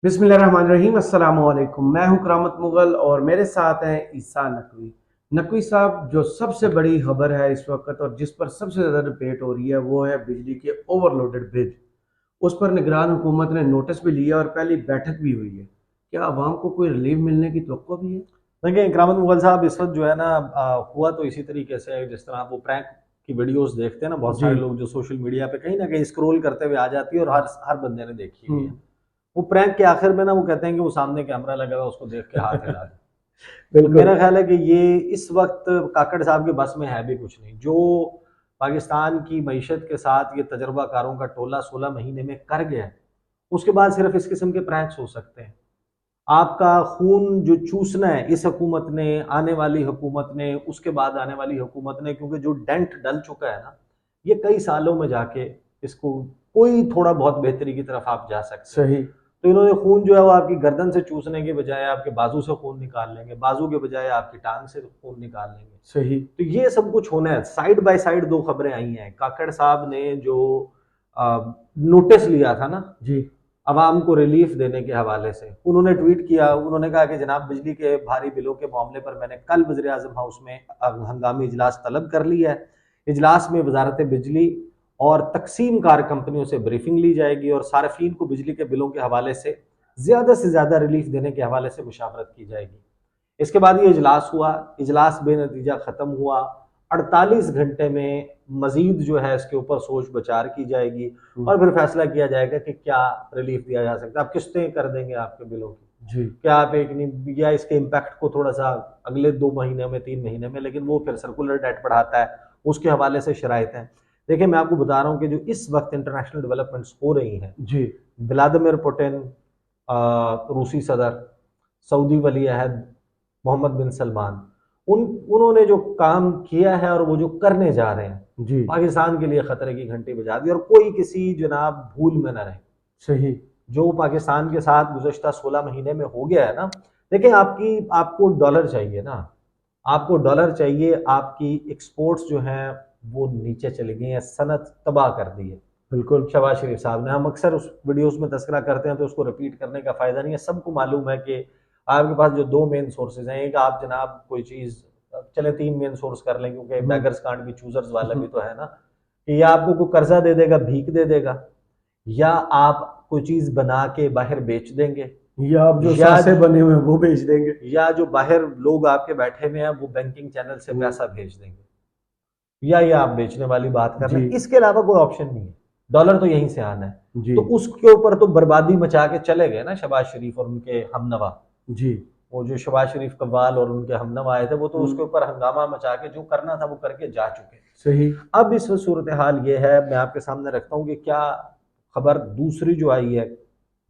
बिस्मिल्लाहिर्रहमानिर्रहीम अस्सलाम वालेकुम। मैं हूं करामत मुगल और मेरे साथ हैं ईसा नकवी। नकवी साहब, जो सबसे बड़ी खबर है इस वक्त और जिस पर सबसे ज़्यादा डिबेट हो रही है वो है बिजली के ओवरलोडेड ब्रिज। उस पर निगरान हुकूमत ने नोटिस भी लिया और पहली बैठक भी हुई है। क्या आवाम को कोई रिलीफ मिलने की तवक्को भी है? देखिए इकरामत मुगल साहब, इस वक्त जो है ना, हुआ तो इसी तरीके से है जिस तरह आप वो प्रैंक की वीडियोस देखते हैं ना, बहुत जी। सारे लोग जो सोशल मीडिया पे कहीं ना कहीं स्क्रॉल करते हुए आ जाती है और हर बंदे ने देखी हुई है। हम्म। वो प्रैंक के आखिर में ना वो कहते हैं कि वो सामने कैमरा लगा हुआ उसको देख के हाथ हिला दे। तो बिल्कुल। मेरा ख्याल है कि ये इस वक्त काकड़ साहब के बस में है भी कुछ नहीं। जो पाकिस्तान की मईशत के साथ ये तजर्बाकारों का टोला 16 महीने में कर गया है, उसके बाद सिर्फ इस किस्म के प्रैंक्स हो सकते हैं। आपका खून जो चूसना है इस हुकूमत ने, आने वाली हुकूमत ने, उसके बाद आने वाली हुकूमत ने, क्योंकि जो डेंट डल चुका है ना, ये कई सालों में जाके इसको कोई थोड़ा बहुत बेहतरी की तरफ आप जा सकते हैं। सही। तो इन्होंने खून जो है वो आपकी गर्दन से चूसने के बजाय आपके बाजू से खून निकाल लेंगे, बाजू के बजाय आपकी टांग से खून निकाल लेंगे। सही। तो ये सब कुछ होना है। साइड बाय साइड दो खबरें आई हैं। काकड़ साहब ने जो नोटिस लिया था ना जी। अवाम को रिलीफ देने के हवाले से, उन्होंने ट्वीट किया। उन्होंने कहा कि जनाब, बिजली के भारी बिलों के मामले पर मैंने कल वज़ीर आज़म हाउस में हंगामी इजलास तलब कर लिया है। इजलास में वजारत बिजली और तकसीम कार कंपनियों से ब्रीफिंग ली जाएगी और सार्फिन को बिजली के बिलों के हवाले से ज़्यादा रिलीफ देने के हवाले से मुशावरत की जाएगी। इसके बाद ये इजलास हुआ। इजलास बेनतीजा ख़त्म हुआ। 48 घंटे में मजीद जो है इसके ऊपर सोच विचार की जाएगी और फिर फैसला किया जाएगा कि क्या रिलीफ दिया जा सकता है। आप किस्तें कर देंगे आपके बिलों की, जी। क्या आप एक नहीं, या इसके इम्पैक्ट को थोड़ा सा अगले 2 महीने में, 3 महीने में, लेकिन वो फिर सर्कुलर डेट बढ़ाता है, उसके हवाले से शराइत हैं। देखिए मैं आपको बता रहा हूँ कि जो इस वक्त इंटरनेशनल डेवलपमेंट्स हो रही हैं, जी। व्लादिमीर पुतिन, रूसी सदर, सऊदी वली अहद मोहम्मद बिन सलमान, उन्होंने जो काम किया है और वो जो करने जा रहे हैं, जी। पाकिस्तान के लिए खतरे की घंटी बजा दी। और कोई किसी जनाब भूल में न रहे। सही। जो पाकिस्तान के साथ गुज़श्ता 16 महीने में हो गया है ना, देखिए आपको डॉलर चाहिए ना, आपको डॉलर चाहिए। आपकी एक्सपोर्ट्स जो हैं वो नीचे चली गई हैं, सनत तबाह कर दी है बिल्कुल। शहबाज शरीफ साहब ने। हम अक्सर उस वीडियोस में तस्करा करते हैं तो उसको रिपीट करने का फ़ायदा नहीं है। सबको मालूम है कि आपके पास जो दो मेन सोर्सेज हैं, एक आप जनाब कोई चीज़, चले तीन मेन सोर्स कर लें क्योंकि बैगर्स कांट भी चूजर्स वाला भी तो है ना, कि या आपको कोई कर्जा दे देगा, भीख दे देगा, या आप कोई चीज़ बना के बाहर बेच देंगे, या आप जो या सासे बने हुए हैं वो बेच देंगे। या जो बाहर लोग आपके बैठे हुए हैं वो बैंकिंग चैनल से पैसा भेज देंगे, या ये आप बेचने वाली बात कर रहे जी। हैं। इसके अलावा कोई ऑप्शन नहीं है। डॉलर तो यहीं से आना है। जी। तो उसके ऊपर तो बर्बादी मचा के चले गए ना शहबाज शरीफ और उनके हमनवा। जी। वो जो शहबाज शरीफ कव्वाल और उनके हमनवा आए थे, वो तो उसके ऊपर हंगामा मचा के जो करना था वो करके जा चुके। सही। अब इस सूरत हाल ये है, मैं आपके सामने रखता हूँ कि क्या खबर दूसरी जो आई है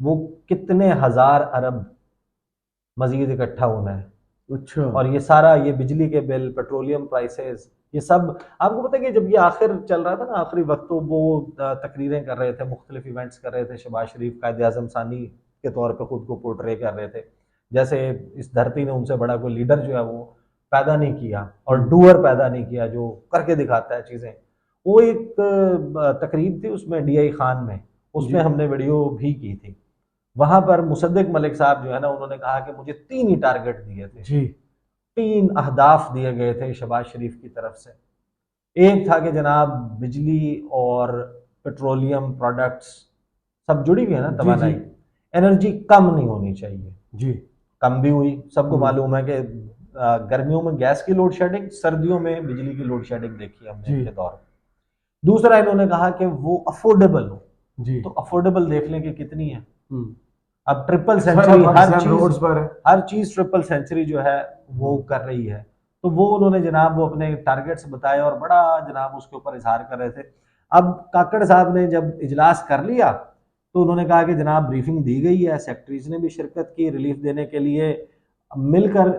वो कितने हजार अरब मजीद इकट्ठा होना है। अच्छा। और ये सारा, ये बिजली के बिल, पेट्रोलियम प्राइसेस, ये सब आपको पता है कि जब ये आखिर चल रहा था ना, आखिरी वक्त, तो वो तकरीरें कर रहे थे, मुख्तलिफ इवेंट्स कर रहे थे। शहबाज शरीफ कायद आज़म सानी के तौर पे खुद को पोर्ट्रे कर रहे थे, जैसे इस धरती ने उनसे बड़ा कोई लीडर जो है वो पैदा नहीं किया और डूअर पैदा नहीं किया जो करके दिखाता है चीज़ें। वो एक तकरीब थी उसमें DI खान में, उसमें जी। हमने वीडियो भी की थी। वहां पर मुसद्दिक मलिक साहब जो है ना, उन्होंने कहा कि मुझे 3 ही टारगेट दिए थे, जी। 3 अहदाफ दिए गए थे शहबाज शरीफ की तरफ से। एक था कि जनाब बिजली और पेट्रोलियम प्रोडक्ट्स सब जुड़ी हुई है ना, जी। जी। तवानाई, एनर्जी कम नहीं होनी चाहिए। जी। कम भी हुई, सबको हम्म। मालूम है कि गर्मियों में गैस की लोड शेडिंग, सर्दियों में बिजली की लोड शेडिंग देखी हमने जी। इनके दौर में। दूसरा इन्होंने कहा कि वो अफोर्डेबल हो। जी। तो अफोर्डेबल देख लें कि कितनी है। हम्म। अब ट्रिपल सारा सेंचुरी, पाकिस्तान रोड्स पर है। हर चीज ट्रिपल सेंचुरी जो है वो कर रही है। तो वो उन्होंने जनाब वो अपने टारगेट्स बताए और बड़ा जनाब उसके ऊपर इजहार कर रहे थे। अब काकड़ साहब ने जब इजलास कर लिया तो उन्होंने कहा कि जनाब ब्रीफिंग दी गई है, सेक्रेटरीज ने भी शिरकत की, रिलीफ देने के लिए मिलकर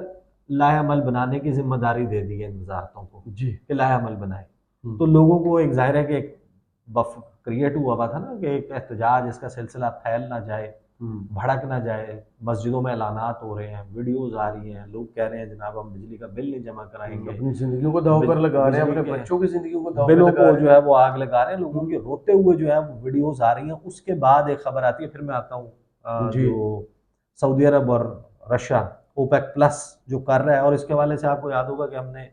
लाहेअमल बनाने की जिम्मेदारी दे दी है इन वजारतों को जी। कि लाहेअमल बनाए। तो हम्म। लोगों को एक जाहिर है कि एक बफ क्रिएट हुआ था ना, कि एक एहतजाज, इसका सिलसिला फैल ना जाए, भड़क ना जाए। मस्जिदों में ऐलानात हो रहे हैं, वीडियोस आ रही हैं, लोग कह रहे हैं जनाब हम बिजली का बिल नहीं जमा कराएंगे, अपनी जिंदगियों को दांव पर लगा रहे हैं, बिजली अपने के बच्चों की जिंदगियों को दांव पे बिलों लगा को रहे जो हैं। है वो आग लगा रहे हैं। लोगों की रोते हुए जो है वो वीडियोस आ रही हैं। उसके बाद एक खबर आती है, फिर मैं आता हूँ जी। जो सऊदी अरब और रशिया ओपेक प्लस जो कर रहा है, और इसके हवाले से आपको याद होगा कि हमने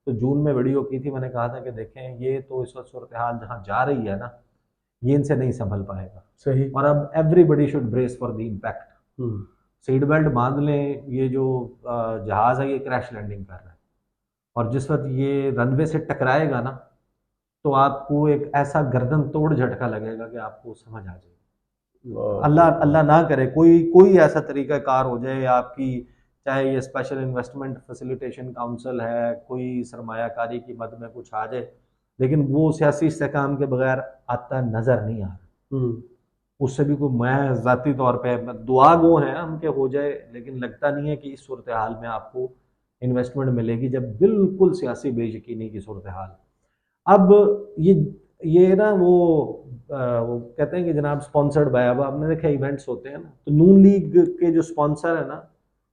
तो जून में वीडियो की थी, मैंने कहा था कि देखें ये तो इस वक्त सूरत हाल जहाँ जा रही है ना, ये इनसे नहीं संभल पाएगा, सही। और अब everybody should brace for the impact. Hmm. Seat belt बांध लें, ये जो जहाज़ है ये क्रैश लैंडिंग कर रहा है, और जिस वक्त ये रनवे से टकराएगा ना, तो आपको एक ऐसा गर्दन तोड़ झटका लगेगा कि आपको समझ आ जाएगी। अल्लाह अल्लाह ना करे कोई कोई ऐसा तरीका कार हो जाए आपकी, चाहे ये स्पेशल इन्वेस्टमेंट फैसिलिटेशन काउंसिल है, कोई सरमायाकारी की मद में कुछ आ जाए, लेकिन वो सियासी इस्तेकाम के बगैर आता नज़र नहीं आ रहा। हम्म। उससे भी कोई, मैं ज़ाती तौर पे दुआ गो हैं हम के हो जाए, लेकिन लगता नहीं है कि इस सूरत हाल में आपको इन्वेस्टमेंट मिलेगी, जब बिल्कुल सियासी बेयकीनी की सूरत हाल। अब ये ना वो कहते हैं कि जनाब स्पॉन्सर्ड बाय, अब आपने देखा इवेंट्स होते हैं ना, तो नून लीग के जो स्पॉन्सर है ना,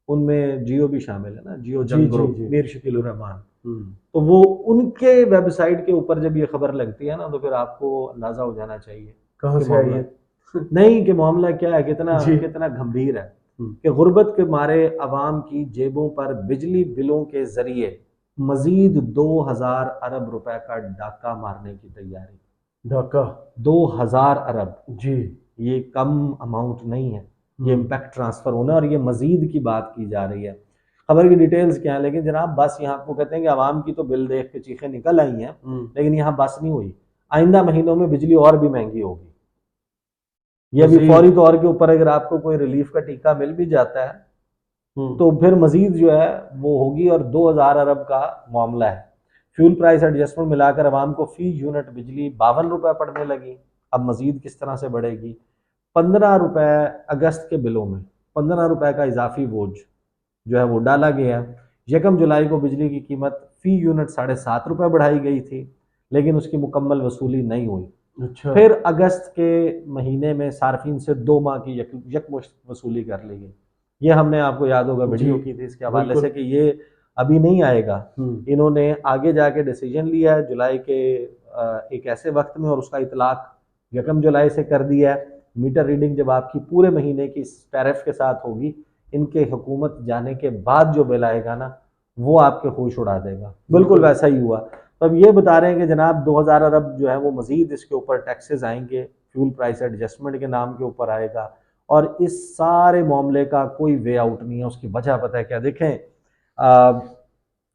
उनमें जियो भी शामिल है ना, जियो जी जंग जी ग्रुप, जी। मीर शकील उर रहमान। हम्म। तो वो उनके वेबसाइट के ऊपर जब ये खबर लगती है ना, तो फिर आपको अंदाजा हो जाना चाहिए कहाँ कि से आई मामला है? नहीं, कि मामला क्या है, कितना जी। कितना गंभीर है। हम्म। कि गुर्बत के मारे अवाम की जेबों पर बिजली बिलों के जरिए मजीद 2000 अरब रुपए का डाका मारने की तैयारी। ढाका। 2000 अरब, जी। ये कम अमाउंट नहीं है, ये हम्म। इम्पैक्ट ट्रांसफर होना, और ये मजीद की बात की जा रही है। खबर की डिटेल्स क्या है, लेकिन जनाब बस यहाँ आपको कहते हैं कि आवाम की तो बिल देख के चीखें निकल आई हैं, लेकिन यहाँ बस नहीं हुई, आइंदा महीनों में बिजली और भी महंगी होगी। ये अभी मजीद। फौरी तौर के ऊपर अगर आपको कोई रिलीफ का टीका मिल भी जाता है, तो फिर मजीद जो है वो होगी, और 2000 अरब का मामला है। फ्यूल प्राइस एडजस्टमेंट मिलाकर आवाम को फी यूनिट बिजली 52 रुपए पड़ने लगी, अब मजीद किस तरह से बढ़ेगी। 15 रुपए अगस्त के बिलों में 15 रुपए का इजाफी बोझ जो है वो डाला गया। 1 जुलाई को बिजली की कीमत फी यूनिट 7.5 रुपए बढ़ाई गई थी, लेकिन उसकी मुकम्मल वसूली नहीं हुई। अच्छा। फिर अगस्त के महीने में सार्फिन से 2 माह की यकमुश्त वसूली कर ली गई। ये हमने आपको याद होगा जी। वीडियो की थी इसके हवाले से बिल्कुल। कि ये अभी नहीं आएगा। इन्होंने आगे जाके डिसीजन लिया है जुलाई के एक ऐसे वक्त में, और उसका इतलाक 1 जुलाई से कर दिया है। मीटर रीडिंग जब आपकी पूरे महीने की टैरिफ के साथ होगी, इनके हुकूमत जाने के बाद जो बिल आएगा ना, वो आपके होश उड़ा देगा। बिल्कुल वैसा ही हुआ। तो अब ये बता रहे हैं कि जनाब 2000 अरब जो है वो मजीद इसके ऊपर टैक्सेस आएंगे, फ्यूल प्राइस एडजस्टमेंट के नाम के ऊपर आएगा, और इस सारे मामले का कोई वे आउट नहीं है। उसकी वजह पता है क्या, देखें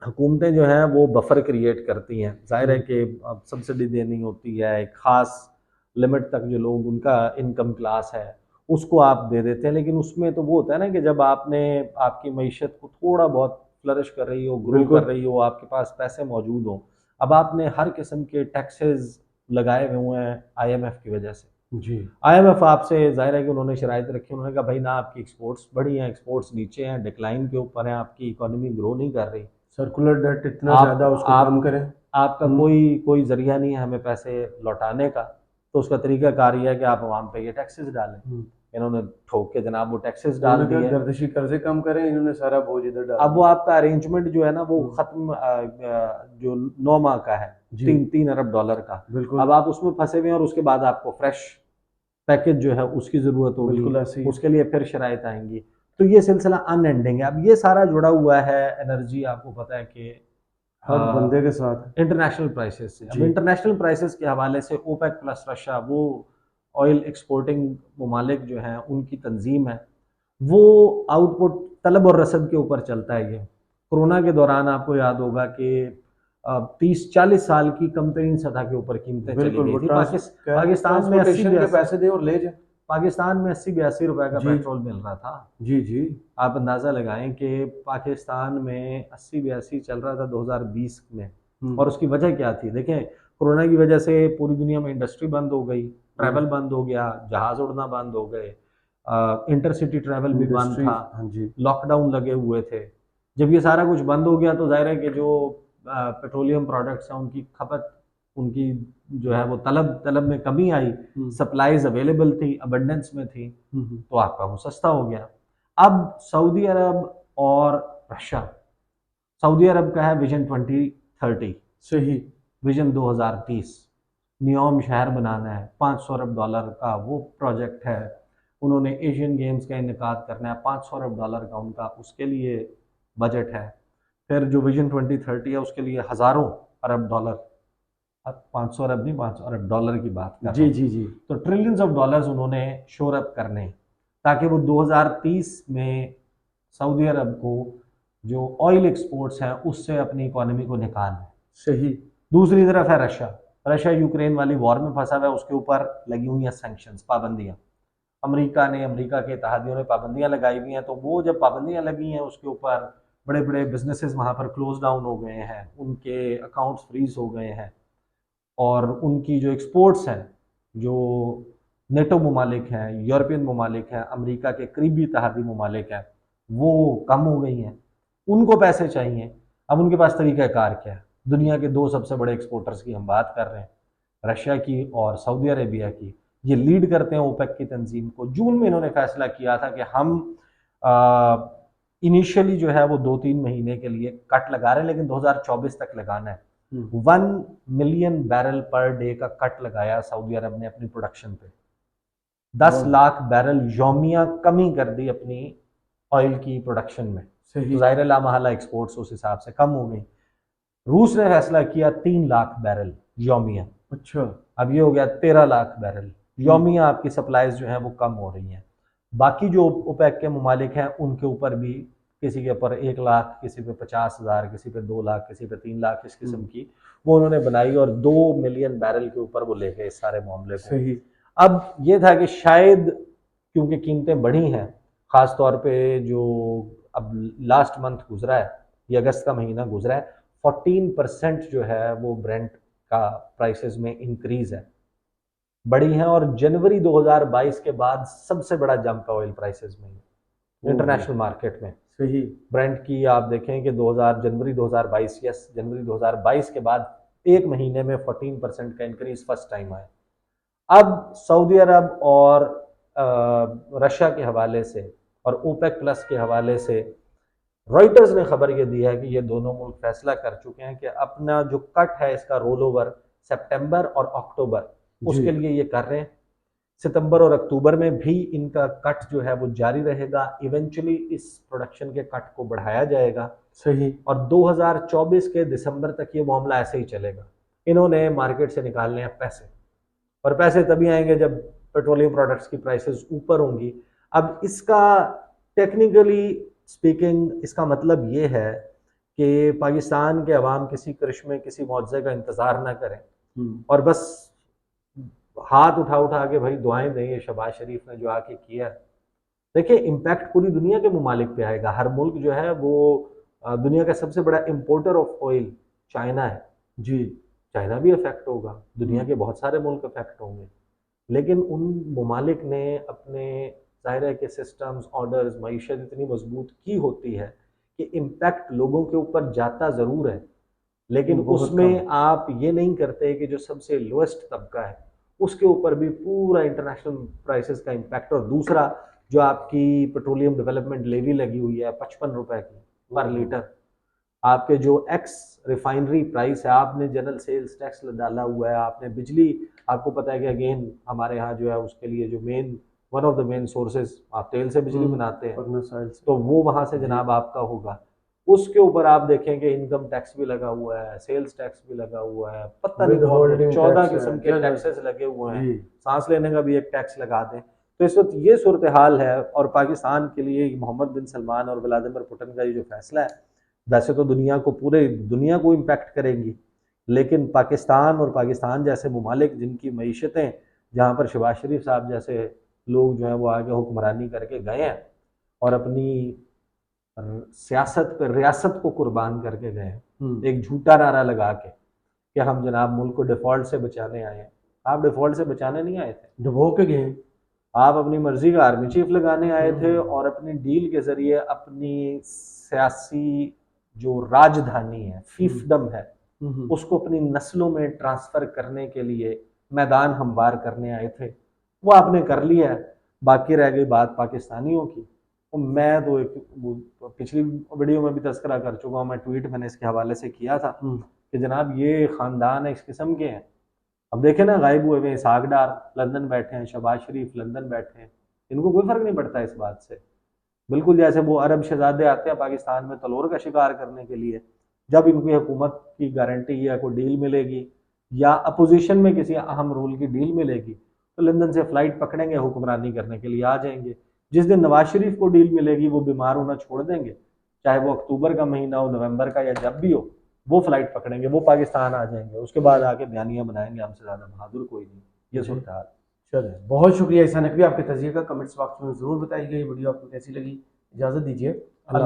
हुकूमतें जो हैं वो बफर क्रिएट करती हैं, जाहिर है कि अब सब्सिडी देनी होती है, एक ख़ास लिमिट तक जो लोग उनका इनकम क्लास है उसको आप दे देते हैं, लेकिन उसमें तो वो होता है ना कि जब आपने आपकी मईशत को थोड़ा बहुत फ्लरिश कर रही हो, ग्रो कर रही हो, आपके पास पैसे मौजूद हो, अब आपने हर किस्म के टैक्सेस लगाए हुए हैं IMF की वजह से। जी। IMF आपसे जाहिर है कि उन्होंने शराइत रखी, उन्होंने कहा भाई ना आपकी एक्सपोर्ट्स बढ़ी हैं, एक्सपोर्ट्स नीचे हैं, डिक्लाइन के ऊपर हैं, आपकी इकोनॉमी ग्रो नहीं कर रही, सर्कुलर डेट इतना आप ज्यादा, उसको कम करें। आपका कोई जरिया नहीं है हमें पैसे लौटाने का, तो उसका तरीका कार यह है कि आप आवाम पे ये टैक्सेस डालें। इन्होंने ठोक के जनाब वो टैक्सेस डाल उन्होंने दिए। कहा गर्दिशी कर्जे कम करें, इन्होंने सारा बोझ इधर डाल अब वो दिया। आपका अरेंजमेंट जो है ना वो खत्म, जो 9 माह का है, जी। 3 अरब डॉलर का, बिल्कुल। अब आप उसमें फंसे हुए हैं, और उसके बाद आपको फ्रेश पैकेज जो है उसकी ज़रूरत होगी, बिल्कुल ऐसे ही। उसके लिए फिर शराइत आएंगी। तो ये सिलसिला अनएंडिंग है। अब ये सारा जुड़ा हुआ है एनर्जी, आपको पता है कि हर बंदे के साथ इंटरनेशनल प्राइसेस से। अब जी। इंटरनेशनल प्राइसेस के हवाले से ओपेक प्लस रशिया, वो ऑयल एक्सपोर्टिंग ममालिक जो हैं उनकी तंजीम है, वो आउटपुट तलब और रसद के ऊपर चलता है। ये कोरोना के दौरान आपको याद होगा कि 30-40 साल की कम तरीन सतह के ऊपर कीमतें चली बिल्कुल। गई वो थी। पाकिस्तान में 80 ट्रांसपोर्टेशन के पैसे दे और ले जाए। पाकिस्तान में 80-82 रुपए का जी पेट्रोल मिल रहा था। जी जी। आप अंदाज़ा लगाएं कि पाकिस्तान में 80-82 चल रहा था 2020 में, और उसकी वजह क्या थी। देखें, कोरोना की वजह से पूरी दुनिया में इंडस्ट्री बंद हो गई, ट्रैवल बंद हो गया, जहाज़ उड़ना बंद हो गए, इंटरसिटी ट्रैवल भी बंद था, हाँ जी। लॉकडाउन लगे हुए थे। जब ये सारा कुछ बंद हो गया तो जाहिर है कि जो पेट्रोलियम प्रोडक्ट्स हैं उनकी खपत, उनकी जो है वो तलब में कमी आई, सप्लाईज अवेलेबल थी, अबंडेंस में थी, तो आपका वो सस्ता हो गया। अब सऊदी अरब और रशिया, सऊदी अरब का है विजन 2030, सही। विजन 2030, नियोम शहर बनाना है, 500 अरब डॉलर का वो प्रोजेक्ट है। उन्होंने एशियन गेम्स का इनेकाद करना है, $500 अरब का उनका उसके लिए बजट है। फिर जो विजन 2030 है उसके लिए हज़ारों अरब डॉलर, अब 500 अरब नहीं, 500 अरब डॉलर की बात कर रहा जी हूँ। जी जी। तो ट्रिलियंस ऑफ डॉलर्स उन्होंने शोर अप करने, ताकि वो 2030 में सऊदी अरब को जो ऑयल एक्सपोर्ट्स हैं उससे अपनी इकोनॉमी को निकालना है। सही। दूसरी तरफ है रशिया, रशिया यूक्रेन वाली वॉर में फंसा हुआ है, उसके ऊपर लगी हुई हैं सैंक्शंस, पाबंदियां। अमेरिका के इत्तेहादियों ने पाबंदियां लगाई हुई हैं, तो वो जब पाबंदियां लगी हैं उसके ऊपर बड़े बड़े बिजनेसेस वहाँ पर क्लोज डाउन हो गए हैं, उनके अकाउंट्स फ्रीज हो गए हैं, और उनकी जो एक्सपोर्ट्स हैं, जो नेटो ममालिक हैं, यूरोपियन ममालिक हैं, अमेरिका के करीबी इत्तेहादी ममालिक हैं, वो कम हो गई हैं। उनको पैसे चाहिए। अब उनके पास तरीक़ाकार क्या है? दुनिया के दो सबसे बड़े एक्सपोर्टर्स की हम बात कर रहे हैं, रशिया की और सऊदी अरेबिया की। ये लीड करते हैं ओपेक की तंजीम को। जून में इन्होंने फैसला किया था कि हम इनिशियली जो है वो 2-3 महीने के लिए कट लगा रहे हैं, लेकिन 2024 तक लगाना है। 1 मिलियन बैरल पर डे का कट लगाया सऊदी अरब ने अपनी प्रोडक्शन पे। 10 लाख बैरल यौमिया कमी कर दी अपनी ऑयल की प्रोडक्शन में। तो ज़ाहिर लामहला एक्सपोर्ट्स उस हिसाब से कम हो गई। रूस ने फैसला किया 3 लाख बैरल यौमिया। अच्छा। अब ये हो गया 13 लाख बैरल यौमिया, आपकी सप्लाईज जो है वो कम हो रही हैं। बाकी जो ओपेक के ममालिक हैं उनके ऊपर भी, किसी के ऊपर 1 लाख, किसी पे 50,000, किसी पे 2 लाख, किसी पे 3 लाख, इस किस्म की वो उन्होंने बनाई, और 2 मिलियन बैरल के ऊपर वो ले गए इस सारे मामले को। सही। अब ये था कि शायद क्योंकि कीमतें बढ़ी हैं, ख़ास तौर पे जो अब लास्ट मंथ गुजरा है, ये अगस्त का महीना गुजरा है, 14% जो है वो ब्रेंट का प्राइसेस में इंक्रीज है, बढ़ी हैं, और जनवरी 2022 के बाद सबसे बड़ा जंप है ऑयल प्राइसेस में इंटरनेशनल मार्केट में। सही। ब्रेंट की आप देखें कि जनवरी 2022, यस, जनवरी 2022 के बाद एक महीने में 14% का इंक्रीज फर्स्ट टाइम आया। अब सऊदी अरब और रशिया के हवाले से और ओपेक प्लस के हवाले से रॉयटर्स ने खबर ये दी है कि ये दोनों मुल्क फैसला कर चुके हैं कि अपना जो कट है इसका रोल ओवर सितंबर और अक्टूबर उसके लिए ये कर रहे हैं। सितंबर और अक्टूबर में भी इनका कट जो है वो जारी रहेगा। इवेंचुअली इस प्रोडक्शन के कट को बढ़ाया जाएगा। सही। और 2024 के दिसंबर तक ये मामला ऐसे ही चलेगा। इन्होंने मार्केट से निकालने हैं पैसे, और पैसे तभी आएंगे जब पेट्रोलियम प्रोडक्ट्स की प्राइसेस ऊपर होंगी। अब इसका टेक्निकली स्पीकिंग इसका मतलब ये है कि पाकिस्तान के अवाम किसी करिश्मे, किसी मौजज़े का इंतज़ार ना करें और बस हाथ उठा उठा के भाई दुआएं दें ये शहबाज शरीफ ने जो आके किया। देखिए, इम्पैक्ट पूरी दुनिया के ममालिक पे आएगा। हर मुल्क जो है वो दुनिया का सबसे बड़ा इम्पोर्टर ऑफ ऑयल चाइना है जी, चाइना भी अफेक्ट होगा, दुनिया के बहुत सारे मुल्क अफेक्ट होंगे, लेकिन उन ममालिक ने अपने ज़ाहिर है कि सिस्टम्स, ऑर्डर्स, मईशत इतनी मजबूत की होती है कि इम्पैक्ट लोगों के ऊपर जाता ज़रूर है, लेकिन उसमें आप ये नहीं करते कि जो सबसे लोएस्ट तबका है उसके ऊपर भी पूरा इंटरनेशनल प्राइसेस का इम्पैक्ट। और दूसरा, जो आपकी पेट्रोलियम डेवलपमेंट लेवी लगी हुई है 55 रुपए की पर लीटर, आपके जो एक्स रिफाइनरी प्राइस है, आपने जनरल सेल्स टैक्स डाला हुआ है, आपने बिजली, आपको पता है कि अगेन हमारे यहाँ जो है उसके लिए जो main one of the main sources, आप तेल से बिजली बनाते हैं, तो वो वहाँ से जनाब आपका होगा। उसके ऊपर आप देखें कि इनकम टैक्स भी लगा हुआ है, सेल्स टैक्स भी लगा हुआ है, पता नहीं 14 किस्म के टैक्सेस लगे हुए हैं, सांस लेने का भी एक टैक्स लगा दें। तो इस वक्त ये सूरत हाल है। और पाकिस्तान के लिए मोहम्मद बिन सलमान और व्लादिमीर पुतिन का ये जो फैसला है, वैसे तो दुनिया को, पूरे दुनिया को इम्पैक्ट करेंगी, लेकिन पाकिस्तान और पाकिस्तान जैसे ममालिक जिनकी मईशतें, जहाँ पर शहबाज शरीफ साहब जैसे लोग जो हैं वो आगे हुक्मरानी करके गए हैं और अपनी सियासत पर रियासत को कुर्बान करके गए हैं, एक झूठा नारा लगा के कि हम जनाब मुल्क को डिफॉल्ट से बचाने आए हैं। आप डिफॉल्ट से बचाने नहीं आए थे, डुबो के गए। आप अपनी मर्जी का आर्मी चीफ लगाने आए थे और अपनी डील के जरिए अपनी सियासी जो राजधानी है, फीफडम है, उसको अपनी नस्लों में ट्रांसफर करने के लिए मैदान हमवार करने आए थे। वो आपने कर लिया है। बाकी रह गई बात पाकिस्तानियों की। तो मैं तो एक पिछली वीडियो में भी तस्करा कर चुका हूँ, मैं ट्वीट मैंने इसके हवाले से किया था कि जनाब ये खानदान है इस किस्म के हैं। अब देखें ना, गायब हुए हुए इसहाक डार लंदन बैठे हैं, शहबाज शरीफ लंदन बैठे हैं, इनको कोई फर्क नहीं पड़ता इस बात से। बिल्कुल जैसे वो अरब शहजादे आते हैं पाकिस्तान में तलोर का शिकार करने के लिए, जब इनकी हुकूमत की गारंटी या कोई डील मिलेगी या अपोजिशन में किसी अहम रूल की डील मिलेगी तो लंदन से फ्लाइट पकड़ेंगे, हुक्मरानी करने के लिए आ जाएंगे। जिस दिन नवाज शरीफ को डील मिलेगी वो बीमार होना छोड़ देंगे, चाहे वो अक्टूबर का महीना हो, नवंबर का, या जब भी हो, वो फ्लाइट पकड़ेंगे, वो पाकिस्तान आ जाएंगे। उसके बाद आके बयानियां बनाएंगे हमसे ज्यादा बहादुर कोई नहीं। ये जी। सूरत हाल। चलिए, बहुत शुक्रिया ईसा नकवी, आपके तजिए का कमेंट्स बॉक्स में ज़रूर बताइएगा ये वीडियो आपको कैसी लगी। इजाज़त दीजिए, अल्लाह।